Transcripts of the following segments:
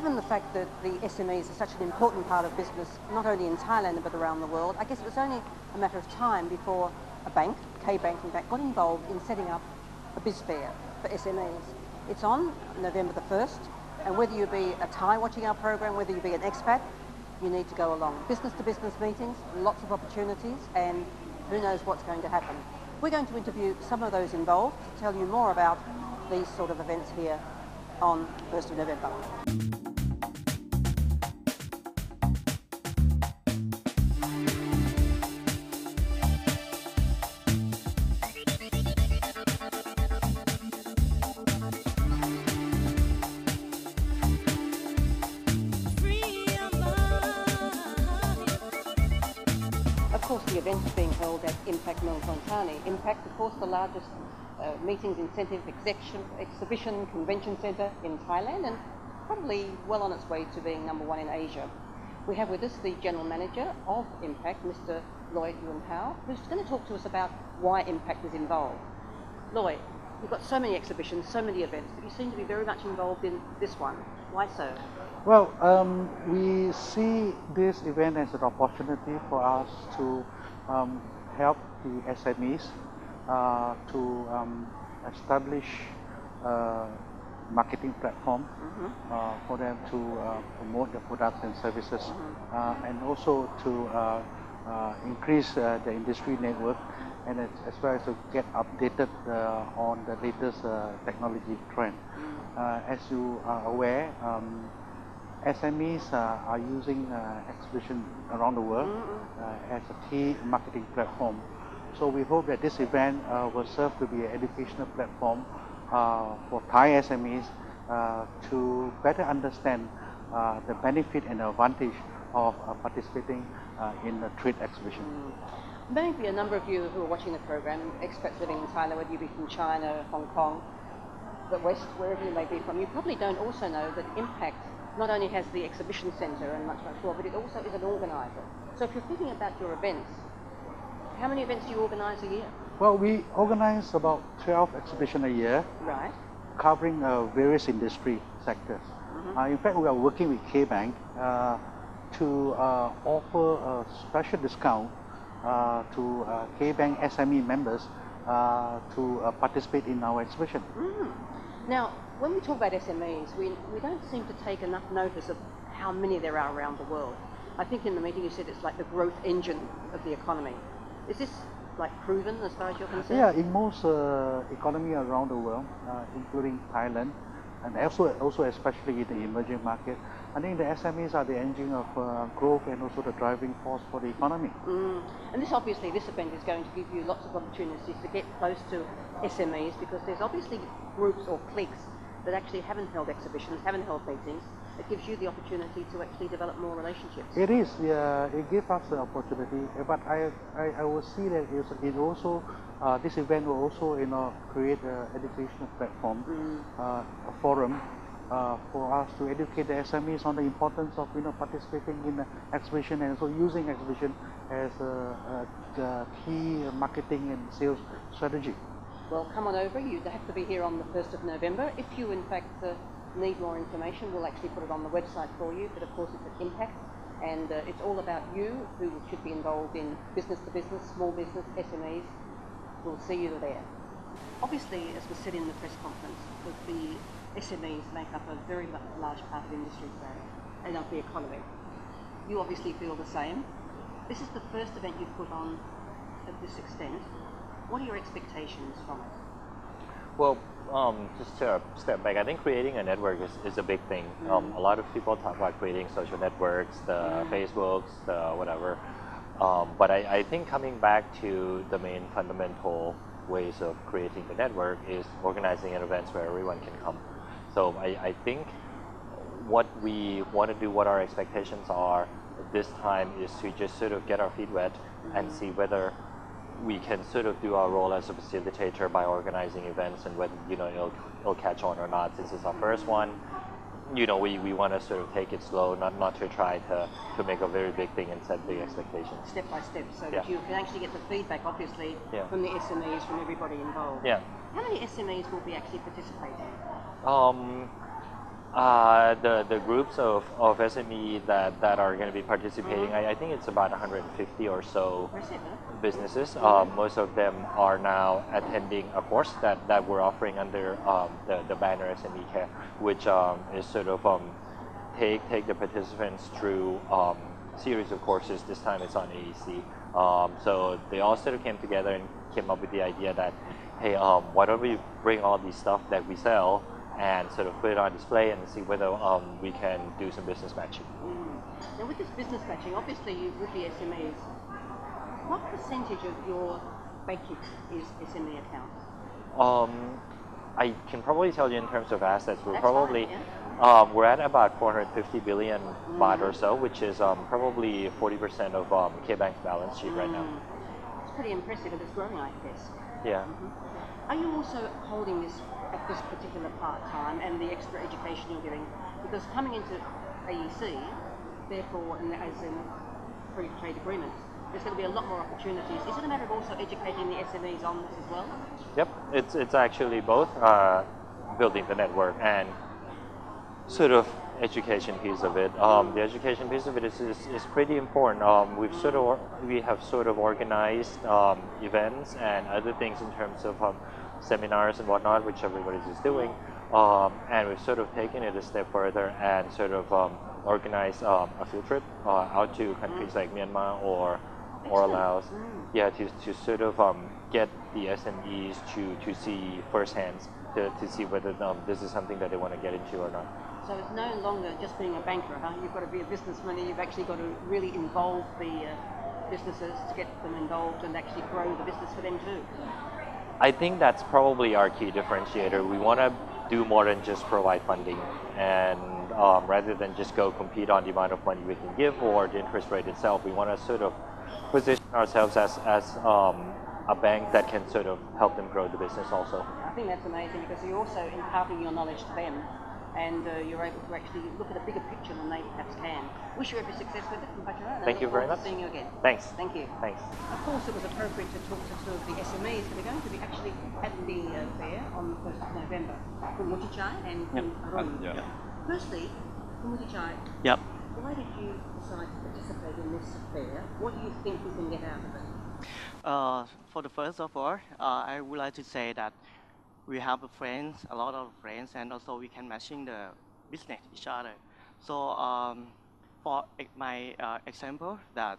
given the fact that the SMEs are such an important part of business, not only in Thailand but around the world, I guess it was only a matter of time before a bank, K-Bank in fact, got involved in setting up a biz fair for SMEs. It's on November the 1st, and whether you be a Thai watching our program, whether you be an expat, you need to go along. Business-to-business meetings, lots of opportunities, and who knows what's going to happen. We're going to interview some of those involved to tell you more about these sort of events here on 1st of November. Of course, the event is being held at Impact Melkontani. Impact, of course, the largest meetings, incentive, exhibition, convention centre in Thailand, and probably well on its way to being #1 in Asia. We have with us the General Manager of Impact, Mr. Lloyd Yuan Hao, who's going to talk to us about why Impact is involved. Lloyd, you've got so many exhibitions, so many events, but you seem to be very much involved in this one. Why so? Well, we see this event as an opportunity for us to help the SMEs to establish a marketing platform for them to promote their products and services, and also to increase the industry network, and as well as to get updated on the latest technology trend. As you are aware, SMEs are using exhibition around the world as a key marketing platform. So we hope that this event will serve to be an educational platform for Thai SMEs to better understand the benefit and advantage of participating in the trade exhibition. Maybe a number of you who are watching the program, expats living in Thailand, whether you be from China, Hong Kong, the West, wherever you may be from, you probably don't also know that Impact not only has the exhibition centre and much more, but it also is an organiser. So if you're thinking about your events, how many events do you organise a year? Well, we organize about 12 exhibitions a year, right, covering various industry sectors. In fact, we are working with K-Bank to offer a special discount to K-Bank SME members to participate in our exhibition. Now, when we talk about SMEs, we don't seem to take enough notice of how many there are around the world. I think in the meeting you said it's like the growth engine of the economy. Is this like proven as far as you're concerned? Yeah, in most economy around the world, including Thailand, and also especially in the emerging market, I think the SMEs are the engine of growth and also the driving force for the economy. And this event is going to give you lots of opportunities to get close to SMEs, because there's obviously groups or cliques that actually haven't held exhibitions, haven't held meetings. It gives you the opportunity to actually develop more relationships. It is, yeah, it gives us the opportunity, but I will see that it also, this event will also, create an educational platform, a forum for us to educate the SMEs on the importance of, participating in the exhibition, and also using exhibition as a key marketing and sales strategy. Well, come on over. You have to be here on the 1st of November. If you, in fact, need more information, we'll actually put it on the website for you. But of course, it's at Impact, and it's all about you who should be involved in business-to-business, small business, SMEs. We'll see you there. Obviously, as was said in the press conference, that the SMEs make up a very large part of industry today and of the economy. You obviously feel the same. This is the first event you've put on at this extent. What are your expectations from it? Well, just to step back, I think creating a network is a big thing. A lot of people talk about creating social networks, the Facebooks, the whatever. But I think coming back to the main fundamental ways of creating the network is organizing events where everyone can come. So I think what we want to do, what our expectations are this time, is to just sort of get our feet wet and see whether we can sort of do our role as a facilitator by organizing events, and whether it'll catch on or not. Since it's our first one, we want to sort of take it slow, not to try to make a very big thing and set big expectations. Step by step, so that you can actually get the feedback, obviously, from the SMEs, from everybody involved. Yeah. How many SMEs will be actually participating? The groups of SME that are going to be participating, I think it's about 150 or so businesses. Most of them are now attending a course that we're offering under the banner SME Care, which is sort of take the participants through series of courses. This time it's on AEC. So they all sort of came together and came up with the idea that, hey, why don't we bring all these stuff that we sell and sort of put it on display and see whether we can do some business matching. Now with this business matching, obviously with the SMEs, what percentage of your banking is SME accounts? I can probably tell you in terms of assets, we're That's probably fine, yeah. we're at about 450 billion baht or so, which is probably 40% of K-Bank's balance sheet right now. It's pretty impressive and it's growing, I guess. Yeah. Are you also holding this at this particular part-time and the extra education you're giving? Because coming into AEC, therefore, and as in free trade agreements, there's going to be a lot more opportunities. Is it a matter of also educating the SMEs on this as well? Yep, it's actually both building the network and sort of education piece of it. The education piece of it is pretty important. We have sort of organized events and other things in terms of seminars and whatnot, which everybody is doing, and we've sort of taken it a step further and sort of organized a field trip out to countries like Myanmar or Laos, yeah, to sort of get the SMEs to see firsthand, to see whether this is something that they want to get into or not. So it's no longer just being a banker, huh? You've got to be a businessman, and you've actually got to really involve the businesses to get them involved and actually grow the business for them too. I think that's probably our key differentiator. We want to do more than just provide funding, and rather than just go compete on the amount of money we can give or the interest rate itself, we want to sort of position ourselves as a bank that can sort of help them grow the business also. I think that's amazing because you're also imparting your knowledge to them, and you're able to actually look at a bigger picture than they perhaps can. Wish you every success with it, and Thank you very much. Seeing you again. Thanks. Thank you. Thanks. Of course, it was appropriate to talk to two of the SMEs that are going to be actually at the fair on the 1st of November. Kumutichai and Arun. Yeah. Firstly, Kumutichai, Yep. why did you decide to participate in this fair? What do you think you can get out of it? For the first of all, I would like to say that we have a lot of friends, and also we can matching the business each other. So for my example, that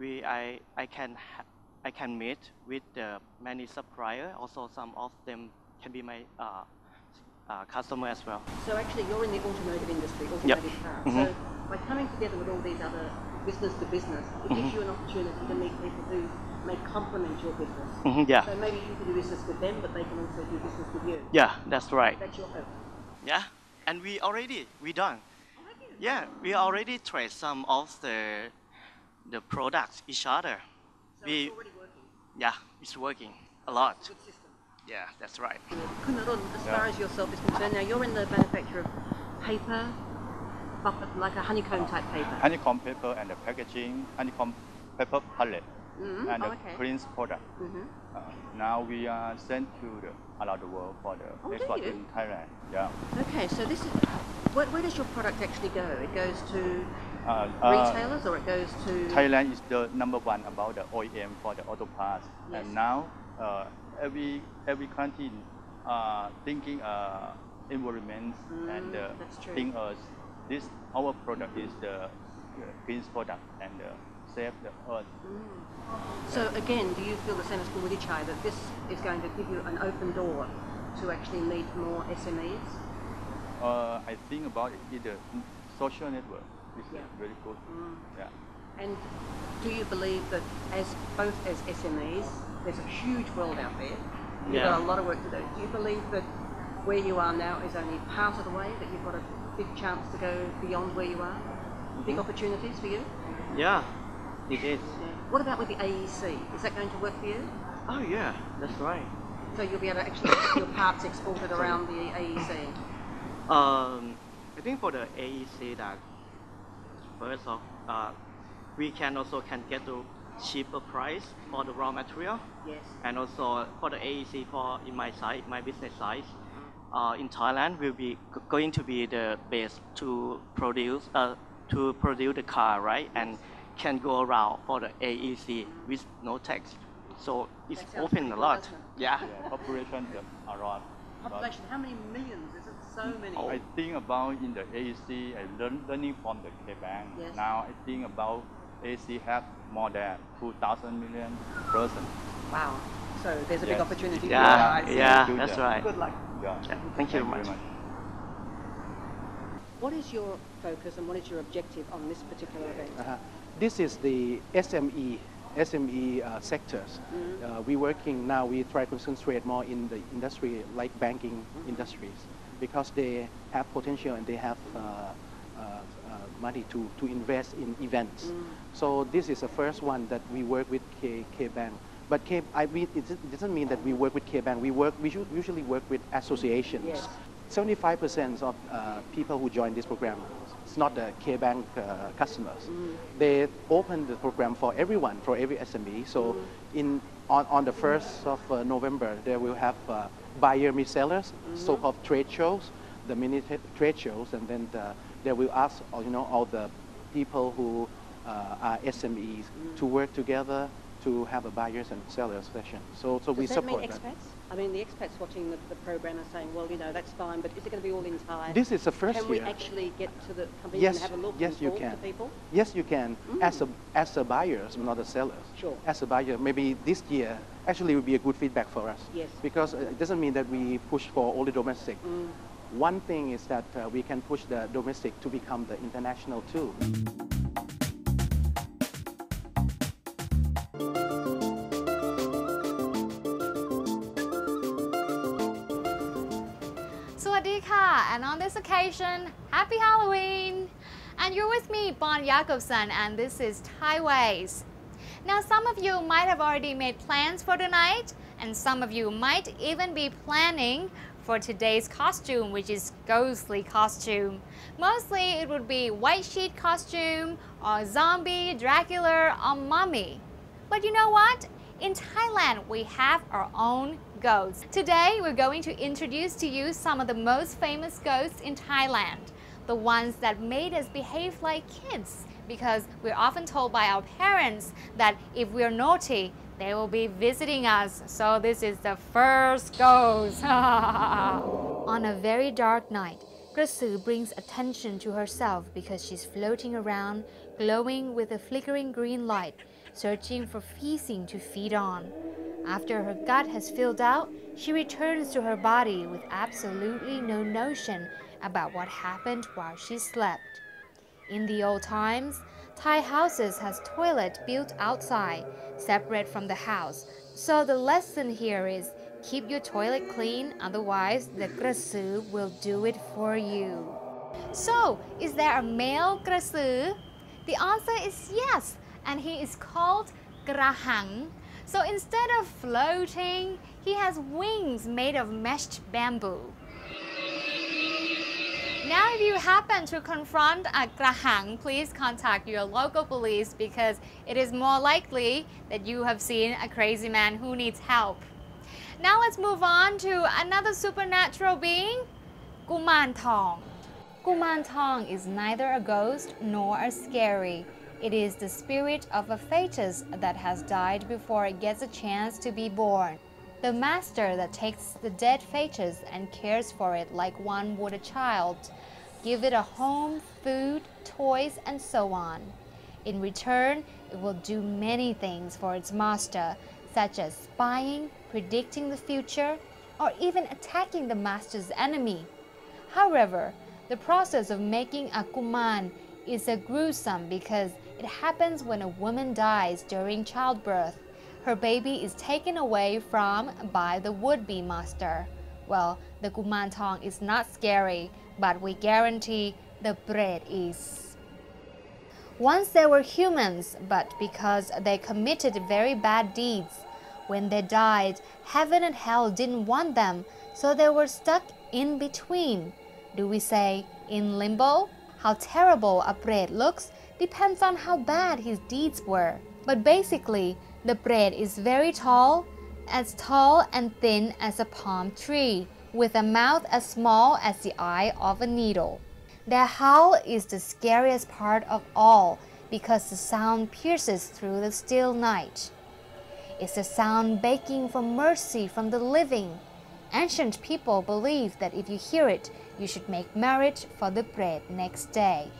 I can meet with many suppliers. Also, some of them can be my customer as well. So actually, you're in the automotive industry, automotive cars. So by coming together with all these other business to business, it gives you an opportunity to meet people who may complement your business. Yeah. So maybe you can do business with them, but they can also do business with you. Yeah, that's right. That's your hope. Yeah, and we done. Yeah, we already trade some of the products each other. So it's already working. Yeah, it's working a lot. It's a good system. Yeah, that's right. Kunarun, as far as yourself is concerned, now you're in the manufacture of paper, like a honeycomb type paper. Honeycomb paper and the packaging, honeycomb paper palette, and the okay. cleans product. Now we are sent to around the world for the export in Thailand. Yeah. Okay, so this is where does your product actually go? It goes to retailers, or it goes to Thailand is the #1 about the OEM for the auto parts, and now every country thinking environment and think this our product is the clean product and save the earth. So again, do you feel the same as Kumutichai, that this is going to give you an open door to actually meet more SMEs? I think about it, the social network is very good. Yeah. And do you believe that both as SMEs, there's a huge world out there, you've got a lot of work to do. Do you believe that where you are now is only part of the way, that you've got a big chance to go beyond where you are? Big opportunities for you? Yeah, it is. What about with the AEC? Is that going to work for you? Oh yeah, that's right. So you'll be able to actually get your parts exported around the AEC? I think for the AEC that first of we can get to cheaper price for the raw material. Yes. And also for the AEC in my business size, in Thailand will be going to be the base to produce the car, right? And can go around for the AEC with no tax. So it's That sounds open pretty a good, lot. doesn't it? Yeah. Yeah, population around. Population, how many millions? Is it so many? I think about in the AEC, I learning from the K-Bank. Yes. Now I think about AEC have more than 2,000 million person. Wow. So there's a big Yes. opportunity for you Yeah, guys. yeah, Do that's that. right. Good luck. Yeah. Yeah, thank you very much. What is your focus and what is your objective on this particular event? This is the SME sectors. We working now, we try to concentrate more in the industry like banking industries because they have potential and they have money to invest in events. So this is the first one that we work with K-Bank. But it doesn't mean that we work with K-Bank. We usually work with associations. Yes. 75% of people who join this program, it's not the K-Bank customers. They open the program for everyone, for every SME. So on the 1st of November, they will have buyer meet sellers, so-called trade shows, the mini trade shows, and then they will ask all the people who are SMEs to work together to have a buyers and sellers session. So we Does that mean support that. expats? I mean, the expats watching the program are saying, well, that's fine, but is it going to be all in Thai? This is the first Can we year. actually get to the companies Yes, and have a look yes, and you talk can. to people? Yes, you can. As a buyers, not a sellers. Sure. As a buyer, maybe this year actually would be a good feedback for us. Yes. Because it doesn't mean that we push for only domestic. One thing is that we can push the domestic to become the international too. สวัสดีค่ะ and on this occasion, Happy Halloween! And you're with me, Bon Jakobsen, and this is Thai Ways. Now, some of you might have already made plans for the night, and some of you might even be planning for today's costume, which is ghostly costume. Mostly it would be white sheet costume, or zombie, Dracula, or mummy. But you know what? In Thailand, we have our own ghosts. Today, we're going to introduce to you some of the most famous ghosts in Thailand. The ones that made us behave like kids, because we're often told by our parents that if we're naughty, they will be visiting us. So this is the first ghost. On a very dark night, Krasu brings attention to herself because she's floating around, glowing with a flickering green light, searching for feasting to feed on. After her gut has filled out, she returns to her body with absolutely no notion about what happened while she slept. In the old times, Thai houses has toilet built outside, separate from the house. So the lesson here is keep your toilet clean, otherwise the Krasu will do it for you. So, is there a male Krasu? The answer is yes, and he is called Krahang. So instead of floating, he has wings made of meshed bamboo. Now, if you happen to confront a Krahang, please contact your local police because it is more likely that you have seen a crazy man who needs help. Now let's move on to another supernatural being, Kuman Thong. Kuman Thong is neither a ghost nor a scary. It is the spirit of a fetus that has died before it gets a chance to be born. The master that takes the dead fetus and cares for it like one would a child, give it a home, food, toys, and so on. In return, it will do many things for its master, such as spying, predicting the future, or even attacking the master's enemy. However, the process of making a kuman is gruesome because it happens when a woman dies during childbirth. Her baby is taken away from by the would-be master. Well, the Kuman Thong is not scary, but we guarantee the bread is. Once they were humans, but because they committed very bad deeds. When they died, heaven and hell didn't want them, so they were stuck in between. Do we say in limbo? How terrible a bread looks depends on how bad his deeds were. But basically, the bread is very tall, as tall and thin as a palm tree, with a mouth as small as the eye of a needle. Their howl is the scariest part of all because the sound pierces through the still night. It's a sound begging for mercy from the living. Ancient people believed that if you hear it, you should make marriage for the bread next day.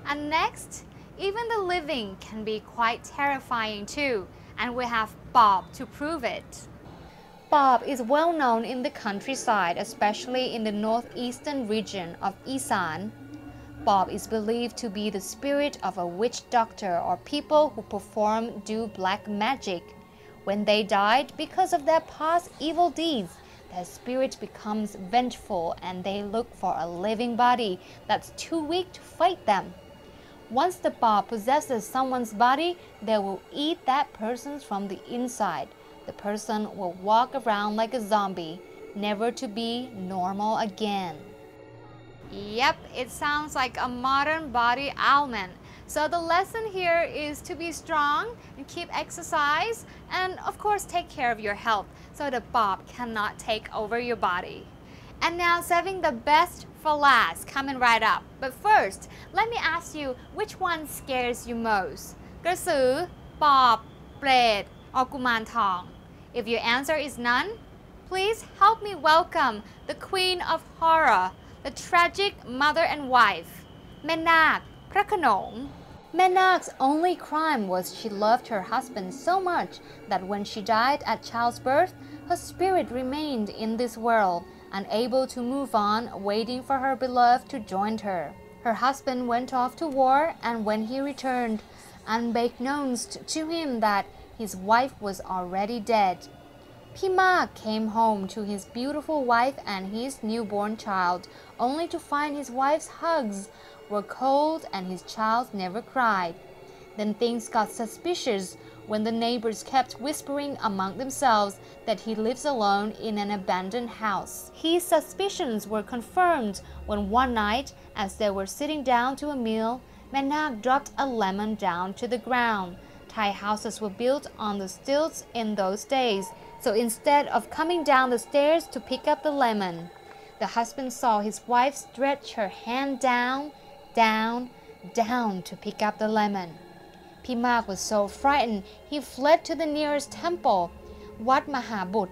And next, even the living can be quite terrifying too, and we have Bob to prove it. Bob is well known in the countryside, especially in the northeastern region of Isan. Bob is believed to be the spirit of a witch doctor or people who do black magic. When they died because of their past evil deeds, their spirit becomes vengeful and they look for a living body that's too weak to fight them. Once the Bob possesses someone's body, they will eat that person from the inside. The person will walk around like a zombie, never to be normal again. Yep, it sounds like a modern body ailment. So the lesson here is to be strong and keep exercise and of course take care of your health so the Bob cannot take over your body. And now saving the best for last, coming right up. But first, let me ask you, which one scares you most? กระสือ ปอบ เปรต or กุมารทอง If your answer is none, please help me welcome the queen of horror, the tragic mother and wife, แม่นาค พระโขนง แม่นาค's only crime was she loved her husband so much that when she died at childbirth, her spirit remained in this world, unable to move on, waiting for her beloved to join her. Her husband went off to war, and when he returned, unbeknownst to him that his wife was already dead. Pima came home to his beautiful wife and his newborn child, only to find his wife's hugs were cold and his child never cried. Then things got suspicious when the neighbors kept whispering among themselves that he lives alone in an abandoned house. His suspicions were confirmed when one night, as they were sitting down to a meal, Manak dropped a lemon down to the ground. Thai houses were built on the stilts in those days, so instead of coming down the stairs to pick up the lemon, the husband saw his wife stretch her hand down to pick up the lemon. Pimak was so frightened, he fled to the nearest temple, Wat Mahabut.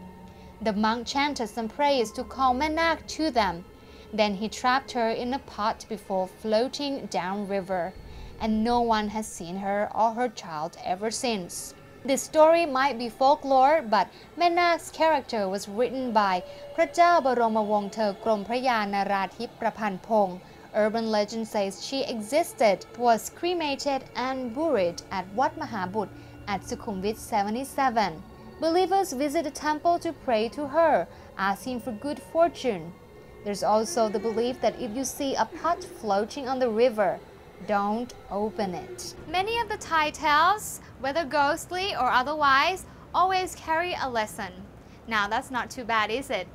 The monk chanted some prayers to call Manak to them. Then he trapped her in a pot before floating downriver, and no one has seen her or her child ever since. This story might be folklore, but Manak's character was written by พระเจ้าบรมวงศ์เธอกรมพระยานราธิปประพันธ์พงศ์ Urban legend says she existed, was cremated and buried at Wat Mahabut at Sukhumvit 77. Believers visit the temple to pray to her, asking for good fortune. There's also the belief that if you see a pot floating on the river, don't open it. Many of the Thai tales, whether ghostly or otherwise, always carry a lesson. Now that's not too bad, is it?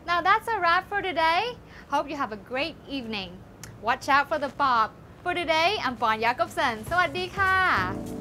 Now that's a wrap for today. Hope you have a great evening. Watch out for the Bob. For today, I'm Pon Jacobson. สวัสดีค่ะ